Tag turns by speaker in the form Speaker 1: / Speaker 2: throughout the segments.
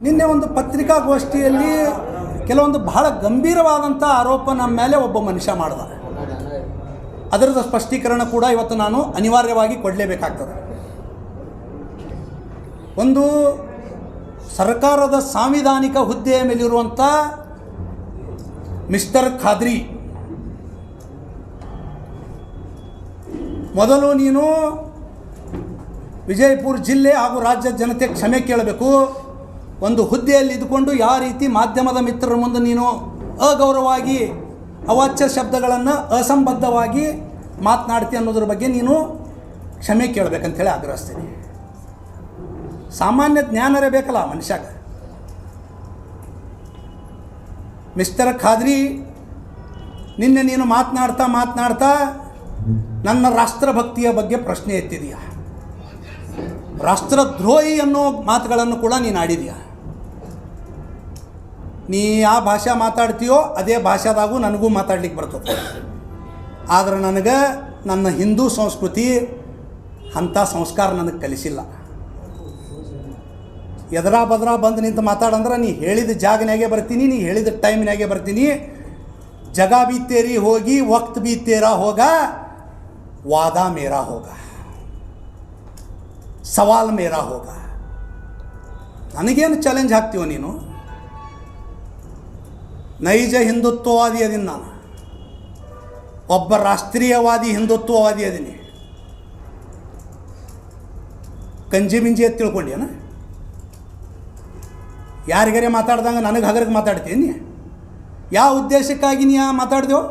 Speaker 1: ನಿನ್ನೆ ಒಂದು ಪತ್ರಿಕಾಗೋಷ್ಠಿಯಲ್ಲಿ ಕೆಲವೊಂದು ಬಹಳ ಗಂಭೀರವಾದಂಥ ಆರೋಪ ನಮ್ಮ ಮೇಲೆ ಒಬ್ಬ ಮನುಷ್ಯ ಮಾಡಿದ. ಅದರದ ಸ್ಪಷ್ಟೀಕರಣ ಕೂಡ ಇವತ್ತು ನಾನು ಅನಿವಾರ್ಯವಾಗಿ ಕೊಡಲೇಬೇಕಾಗ್ತದೆ. ಒಂದು ಸರ್ಕಾರದ ಸಾಂವಿಧಾನಿಕ ಹುದ್ದೆಯ ಮೇಲಿರುವಂಥ ಮಿಸ್ಟರ್ ಖಾದ್ರಿ, ಮೊದಲು ನೀನು ವಿಜಯಪುರ ಜಿಲ್ಲೆ ಹಾಗೂ ರಾಜ್ಯದ ಜನತೆ ಕ್ಷಮೆ ಕೇಳಬೇಕು. ಒಂದು ಹುದ್ದೆಯಲ್ಲಿ ಇದ್ದುಕೊಂಡು ಯಾವ ರೀತಿ ಮಾಧ್ಯಮದ ಮಿತ್ರರ ಮುಂದೆ ನೀನು ಅಗೌರವವಾಗಿ ಅವಾಚ್ಯ ಶಬ್ದಗಳನ್ನು ಅಸಂಬದ್ಧವಾಗಿ ಮಾತನಾಡ್ತಿ ಅನ್ನೋದ್ರ ಬಗ್ಗೆ ನೀನು ಕ್ಷಮೆ ಕೇಳಬೇಕಂತೇಳಿ ಆಗ್ರಹಿಸ್ತೀನಿ. ಸಾಮಾನ್ಯ ಜ್ಞಾನರೇ ಬೇಕಲ್ಲ ಮನುಷ್ಯಾಗ. ಮಿಸ್ಟರ್ ಖಾದ್ರಿ, ನಿನ್ನೆ ನೀನು ಮಾತನಾಡ್ತಾ ನನ್ನ ರಾಷ್ಟ್ರಭಕ್ತಿಯ ಬಗ್ಗೆ ಪ್ರಶ್ನೆ ಎತ್ತಿದೀಯ. ರಾಷ್ಟ್ರದ್ರೋಹಿ ಅನ್ನೋ ಮಾತುಗಳನ್ನು ಕೂಡ ನೀನು ಆಡಿದೀಯ. ನೀ ಯಾವ ಭಾಷೆ ಮಾತಾಡ್ತೀಯೋ ಅದೇ ಭಾಷೆದಾಗೂ ನನಗೂ ಮಾತಾಡ್ಲಿಕ್ಕೆ ಬರ್ತದೆ. ಆದರೆ ನನಗೆ ನನ್ನ ಹಿಂದೂ ಸಂಸ್ಕೃತಿ ಅಂಥ ಸಂಸ್ಕಾರ ನನಗೆ ಕಲಿಸಿಲ್ಲ. ಎದರಾ ಬದರಾ ಬಂದು ನಿಂತು ಮಾತಾಡಂದ್ರೆ ನೀ ಹೇಳಿದ ಜಾಗನಾಗೆ ಬರ್ತೀನಿ, ನೀ ಹೇಳಿದ ಟೈಮ್ನಾಗೆ ಬರ್ತೀನಿ. ಜಗ ಬಿ ತೇರಿ ಹೋಗಿ ವಕ್ತ್ ಬಿ ತೇರಾ ಹೋಗ, ವಾದ ಮೇರಾ ಹೋಗ, ಸವಾಲ್ ಮೇರಾ ಹೋಗ. ನನಗೇನು ಚಾಲೆಂಜ್ ಹಾಕ್ತೀವೋ ನೀನು? ನೈಜ ಹಿಂದುತ್ವವಾದಿ ಅದೀನಿ ನಾನು, ಒಬ್ಬ ರಾಷ್ಟ್ರೀಯವಾದಿ ಹಿಂದುತ್ವವಾದಿ ಅದೀನಿ. ಕಂಜಿ ಮಿಂಜಿ ಅಂತ ತಿಳ್ಕೊಂಡೇನ? ಯಾರಿಗಾರೆ ಮಾತಾಡ್ದಂಗೆ ನನಗೆ ಹಗರಿಗೆ ಮಾತಾಡ್ತೀನಿ? ಯಾವ ಉದ್ದೇಶಕ್ಕಾಗಿ ನೀ ಮಾತಾಡ್ದೇವು?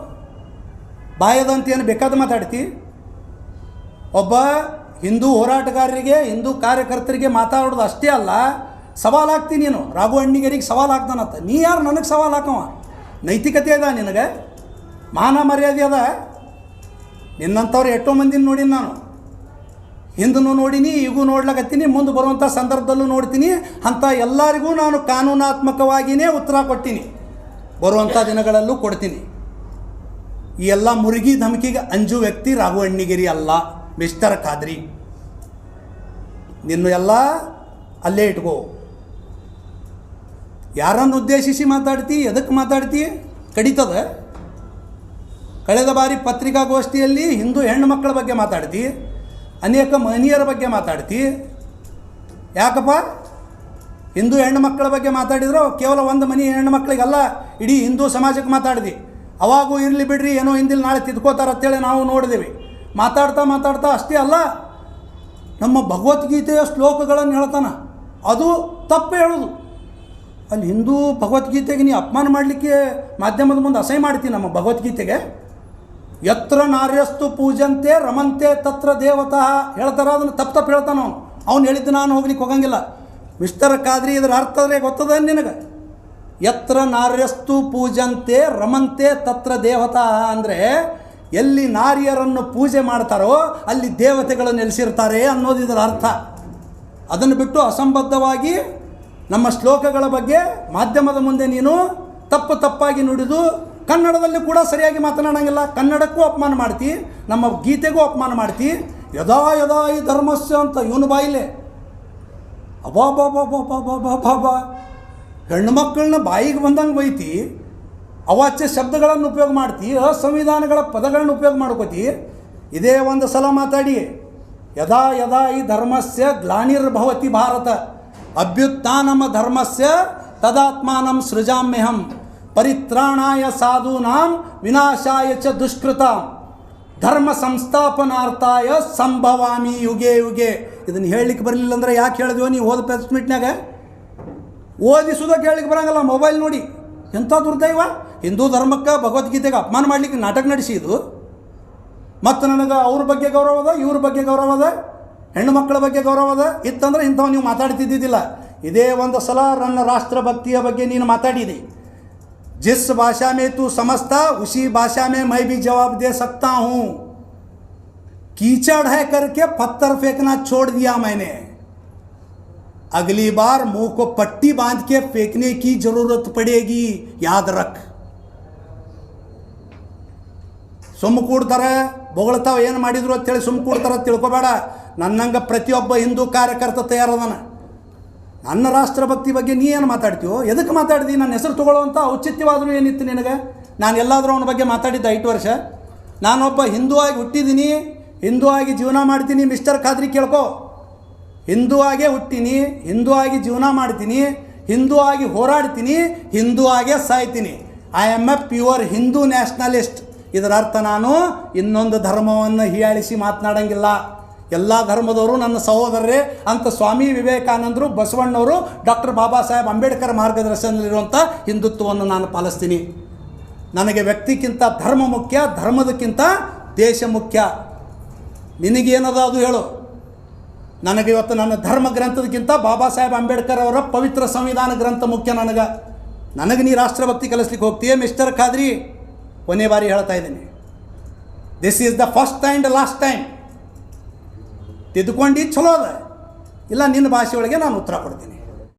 Speaker 1: ಬಾಯದಂತೇನು ಬೇಕಾದ ಮಾತಾಡ್ತಿ? ಒಬ್ಬ ಹಿಂದೂ ಹೋರಾಟಗಾರರಿಗೆ, ಹಿಂದೂ ಕಾರ್ಯಕರ್ತರಿಗೆ ಮಾತಾಡೋದು ಅಷ್ಟೇ ಅಲ್ಲ, ಸವಾಲಾಗ್ತೀನಿ. ನೀನು ರಾಘು ಅಣ್ಣಿಗರಿಗೆ ಸವಾಲು ಹಾಕ್ತಾನಂತ. ನೀ ಯಾರು ನನಗೆ ಸವಾಲು ಹಾಕವ? ನೈತಿಕತೆ ಅದ ನಿನಗೆ? ಮಾನ ಮರ್ಯಾದೆ ಅದ? ನಿನ್ನಂಥವ್ರು ಎಷ್ಟೋ ಮಂದಿನ ನೋಡೀನಿ ನಾನು. ಹಿಂದೂ ನೋಡೀನಿ, ಈಗೂ ನೋಡ್ಲಾಕತ್ತೀನಿ, ಮುಂದೆ ಬರುವಂಥ ಸಂದರ್ಭದಲ್ಲೂ ನೋಡ್ತೀನಿ. ಅಂಥ ಎಲ್ಲರಿಗೂ ನಾನು ಕಾನೂನಾತ್ಮಕವಾಗಿಯೇ ಉತ್ತರ ಕೊಡ್ತೀನಿ, ಬರುವಂಥ ದಿನಗಳಲ್ಲೂ ಕೊಡ್ತೀನಿ. ಈ ಎಲ್ಲ ಮುರುಗಿ ಧಮಕಿಗೆ ಅಂಜು ವ್ಯಕ್ತಿ ರಾಘು ಅಣ್ಣಿಗಿರಿ ಅಲ್ಲ, ಮಿಸ್ಟರ್ ಖಾದ್ರಿ. ನಿನ್ನ ಎಲ್ಲ ಅಲ್ಲೇ ಇಟ್ಕೋ. ಯಾರನ್ನು ಉದ್ದೇಶಿಸಿ ಮಾತಾಡ್ತಿ, ಎದಕ್ಕೆ ಮಾತಾಡ್ತಿ ಕಡಿತದ. ಕಳೆದ ಬಾರಿ ಪತ್ರಿಕಾಗೋಷ್ಠಿಯಲ್ಲಿ ಹಿಂದೂ ಹೆಣ್ಣು ಮಕ್ಕಳ ಬಗ್ಗೆ ಮಾತಾಡ್ತಿ, ಅನೇಕ ಮಹನೀಯರ ಬಗ್ಗೆ ಮಾತಾಡ್ತಿ. ಯಾಕಪ್ಪ? ಹಿಂದೂ ಹೆಣ್ಣು ಮಕ್ಕಳ ಬಗ್ಗೆ ಮಾತಾಡಿದ್ರು ಕೇವಲ ಒಂದು ಮನೆ ಹೆಣ್ಣು ಮಕ್ಕಳಿಗಲ್ಲ, ಇಡೀ ಹಿಂದೂ ಸಮಾಜಕ್ಕೆ ಮಾತಾಡಿದ್ವಿ. ಅವಾಗೂ ಇರಲಿ ಬಿಡ್ರಿ, ಏನೋ ಹಿಂದಿಲ್ ನಾಳೆ ತಿದ್ಕೋತಾರೆ ಅಂತೇಳಿ ನಾವು ನೋಡಿದೆವು. ಮಾತಾಡ್ತಾ ಅಷ್ಟೇ ಅಲ್ಲ, ನಮ್ಮ ಭಗವದ್ಗೀತೆಯ ಶ್ಲೋಕಗಳನ್ನು ಹೇಳ್ತಾನೆ, ಅದು ತಪ್ಪು ಹೇಳೋದು. ಅಲ್ಲಿ ಹಿಂದೂ ಭಗವದ್ಗೀತೆಗೆ ನೀ ಅಪಮಾನ ಮಾಡಲಿಕ್ಕೆ ಮಾಧ್ಯಮದ ಮುಂದೆ ಅಸಹ್ಯ ಮಾಡ್ತೀನಿ. ನಮ್ಮ ಭಗವದ್ಗೀತೆಗೆ ಯತ್ರ ನಾರ್ಯಸ್ತು ಪೂಜಂತೆ ರಮಂತೆ ತತ್ರ ದೇವತಃ ಹೇಳ್ತಾರೆ. ಅದನ್ನು ತಪ್ಪು ಹೇಳ್ತಾನೆ ಅವನು ಹೇಳಿದ್ದು ನಾನು ಹೋಗ್ಲಿಕ್ಕೆ ಹೋಗಂಗಿಲ್ಲ. ಮಿಸ್ಟರ್ ಖಾದ್ರಿ, ಇದರ ಅರ್ಥವೇ ಗೊತ್ತದ ನಿನಗೆ? ಯತ್ರ ನಾರ್ಯಸ್ತು ಪೂಜಂತೆ ರಮಂತೆ ತತ್ರ ದೇವತಾ ಅಂದರೆ ಎಲ್ಲಿ ನಾರಿಯರನ್ನು ಪೂಜೆ ಮಾಡ್ತಾರೋ ಅಲ್ಲಿ ದೇವತೆಗಳು ನೆಲೆಸಿರ್ತಾರೆ ಅನ್ನೋದು ಇದರ ಅರ್ಥ. ಅದನ್ನು ಬಿಟ್ಟು ಅಸಂಬದ್ಧವಾಗಿ ನಮ್ಮ ಶ್ಲೋಕಗಳ ಬಗ್ಗೆ ಮಾಧ್ಯಮದ ಮುಂದೆ ನೀನು ತಪ್ಪಾಗಿ ನುಡಿದು ಕನ್ನಡದಲ್ಲಿ ಕೂಡ ಸರಿಯಾಗಿ ಮಾತನಾಡೋಂಗಿಲ್ಲ. ಕನ್ನಡಕ್ಕೂ ಅಪಮಾನ ಮಾಡ್ತಿ, ನಮ್ಮ ಗೀತೆಗೂ ಅಪಮಾನ ಮಾಡ್ತಿ. ಯದಾ ಈ ಧರ್ಮಸ್ಯ ಅಂತ ಇವನು ಬಾಯಿಲೆ ಅಬಾಬಾಬಾಬಾಬಾಬಾಬಾ. ಹೆಣ್ಣು ಮಕ್ಕಳನ್ನ ಬಾಯಿಗೆ ಬಂದಂಗೆ ಬೈತಿ, ಅವಾಚ್ಯ ಶಬ್ದಗಳನ್ನು ಉಪಯೋಗ ಮಾಡ್ತಿ, ಅಸಂವಿಧಾನಗಳ ಪದಗಳನ್ನು ಉಪಯೋಗ ಮಾಡ್ಕೋತಿ. ಇದೇ ಒಂದು ಸಲ ಮಾತಾಡಿ, ಯದಾ ಈ ಧರ್ಮಸ್ಯ ಗ್ಲಾನಿರ್ಭವತಿ ಭಾರತ ಅಭ್ಯುತ್ಥಾನಮ ಧರ್ಮಸ್ಯ ತದಾತ್ಮಾನಂ ಸೃಜಾಮ್ಯಹಂ ಪರಿತ್ರಾಣಾಯ ಸಾಧೂನಾಂ ವಿನಾಶಾಯ ಚ ದುಷ್ಕೃತಾಂ ಧರ್ಮ ಸಂಸ್ಥಾಪನಾರ್ಥಾಯ ಸಂಭವಾಮಿ ಯುಗೆ ಯುಗೆ. ಇದನ್ನು ಹೇಳಲಿಕ್ಕೆ ಬರಲಿಲ್ಲ ಅಂದರೆ ಯಾಕೆ ಹೇಳಿದ್ವೋ? ನೀವು ಓದ ಪ್ರೆಸ್ ಮೀಟ್ನಾಗ ಓದಿಸೋದಕ್ಕೆ ಹೇಳಲಿಕ್ಕೆ ಬರೋಂಗಲ್ಲ, ಮೊಬೈಲ್ ನೋಡಿ. ಎಂಥ ದುರ್ದೈವ! ಹಿಂದೂ ಧರ್ಮಕ್ಕೆ ಭಗವದ್ಗೀತೆಗೆ ಅಪಮಾನ ಮಾಡಲಿಕ್ಕೆ ನಾಟಕ ನಡೆಸಿದ್ದು. ಮತ್ತು ನನಗೆ ಅವ್ರ ಬಗ್ಗೆ ಗೌರವ ಅದ, ಇವ್ರ ಬಗ್ಗೆ ಗೌರವ ಅದ, ಹೆಣ್ಣು ಮಕ್ಕಳ ಬಗ್ಗೆ ಗೌರವ ಅದ. ಇತ್ತಂದ್ರೆ ಇಂಥವು ನೀವು ಮಾತಾಡ್ತಿದ್ದಿದ್ದಿಲ್ಲ. ಇದೇ ಒಂದು ಸಲ ನನ್ನ ರಾಷ್ಟ್ರಭಕ್ತಿಯ ಬಗ್ಗೆ ನೀನು ಮಾತಾಡಿದಿ. जिस भाषा में तू समझता उसी भाषा में मैं भी जवाब दे सकता हूँ. कीचड़ है करके पत्थर फेंकना छोड़ दिया मैंने. अगली बार मुंह को पट्टी बांध के फेंकने की जरूरत पड़ेगी, याद रख. ಸುಮ್ಮ ಕೂಡ್ತಾರೆ, ಬೊಗಳ್ತಾವ ಏನು ಮಾಡಿದ್ರು ಅಂತೇಳಿ ಸುಮ್ಮ ಕೂಡ್ತಾರೆ ತಿಳ್ಕೊಬೇಡ. ನನ್ನಂಗೆ ಪ್ರತಿಯೊಬ್ಬ ಹಿಂದೂ ಕಾರ್ಯಕರ್ತ ತಯಾರದಾನ. ನನ್ನ ರಾಷ್ಟ್ರಭಕ್ತಿ ಬಗ್ಗೆ ನೀ ಏನು ಮಾತಾಡ್ತೀವೋ, ಎದಕ್ಕೆ ಮಾತಾಡ್ದಿ? ನನ್ನ ಹೆಸರು ತೊಗೊಳ್ಳೋವಂಥ ಔಚಿತ್ಯವಾದರೂ ಏನಿತ್ತು ನಿನಗೆ? ನಾನು ಎಲ್ಲಾದರೂ ಅವನ ಬಗ್ಗೆ ಮಾತಾಡಿದ್ದ 5 ವರ್ಷ? ನಾನೊಬ್ಬ ಹಿಂದೂ ಆಗಿ ಹುಟ್ಟಿದ್ದೀನಿ, ಹಿಂದೂ ಆಗಿ ಜೀವನ ಮಾಡ್ತೀನಿ. ಮಿಸ್ಟರ್ ಖಾದ್ರಿ ಕೇಳ್ಕೊ, ಹಿಂದೂ ಆಗೇ ಹುಟ್ಟಿನಿ, ಹಿಂದೂ ಆಗಿ ಜೀವನ ಮಾಡ್ತೀನಿ, ಹಿಂದೂ ಆಗಿ ಹೋರಾಡ್ತೀನಿ, ಹಿಂದೂ ಆಗೇ ಸಾಯ್ತೀನಿ. I am a pure Hindu nationalist. ಇದರ ಅರ್ಥ ನಾನು ಇನ್ನೊಂದು ಧರ್ಮವನ್ನು ಹೀಯಾಳಿಸಿ ಮಾತನಾಡಂಗಿಲ್ಲ. ಎಲ್ಲ ಧರ್ಮದವರು ನನ್ನ ಸಹೋದರರೇ ಅಂತ ಸ್ವಾಮಿ ವಿವೇಕಾನಂದರು, ಬಸವಣ್ಣವರು, ಡಾಕ್ಟರ್ ಬಾಬಾ ಸಾಹೇಬ್ ಅಂಬೇಡ್ಕರ್ ಮಾರ್ಗದರ್ಶನದಲ್ಲಿರುವಂಥ ಹಿಂದುತ್ವವನ್ನು ನಾನು ಪಾಲಿಸ್ತೀನಿ. ನನಗೆ ವ್ಯಕ್ತಿಗಿಂತ ಧರ್ಮ ಮುಖ್ಯ, ಧರ್ಮದಕ್ಕಿಂತ ದೇಶ ಮುಖ್ಯ. ನಿನಗೇನದ ಅದು ಹೇಳು. ನನಗೆ ಇವತ್ತು ನನ್ನ ಧರ್ಮ ಗ್ರಂಥದಕ್ಕಿಂತ ಬಾಬಾ ಸಾಹೇಬ್ ಅಂಬೇಡ್ಕರ್ ಅವರ ಪವಿತ್ರ ಸಂವಿಧಾನ ಗ್ರಂಥ ಮುಖ್ಯ. ನನಗೆ ನೀ ರಾಷ್ಟ್ರಭಕ್ತಿ ಕಲಿಸ್ಲಿಕ್ಕೆ ಹೋಗ್ತೀಯ? ಮಿಸ್ಟರ್ ಖಾದ್ರಿ, ಕೊನೆ ಬಾರಿ ಹೇಳ್ತಾ ಇದ್ದೀನಿ, this is the first and last time. ತಿದ್ದುಕೊಂಡು ಚಲೋ ಅದ, ಇಲ್ಲ ನಿನ್ನ ಭಾಷೆಯೊಳಗೆ ನಾನು ಉತ್ತರ ಕೊಡ್ತೀನಿ.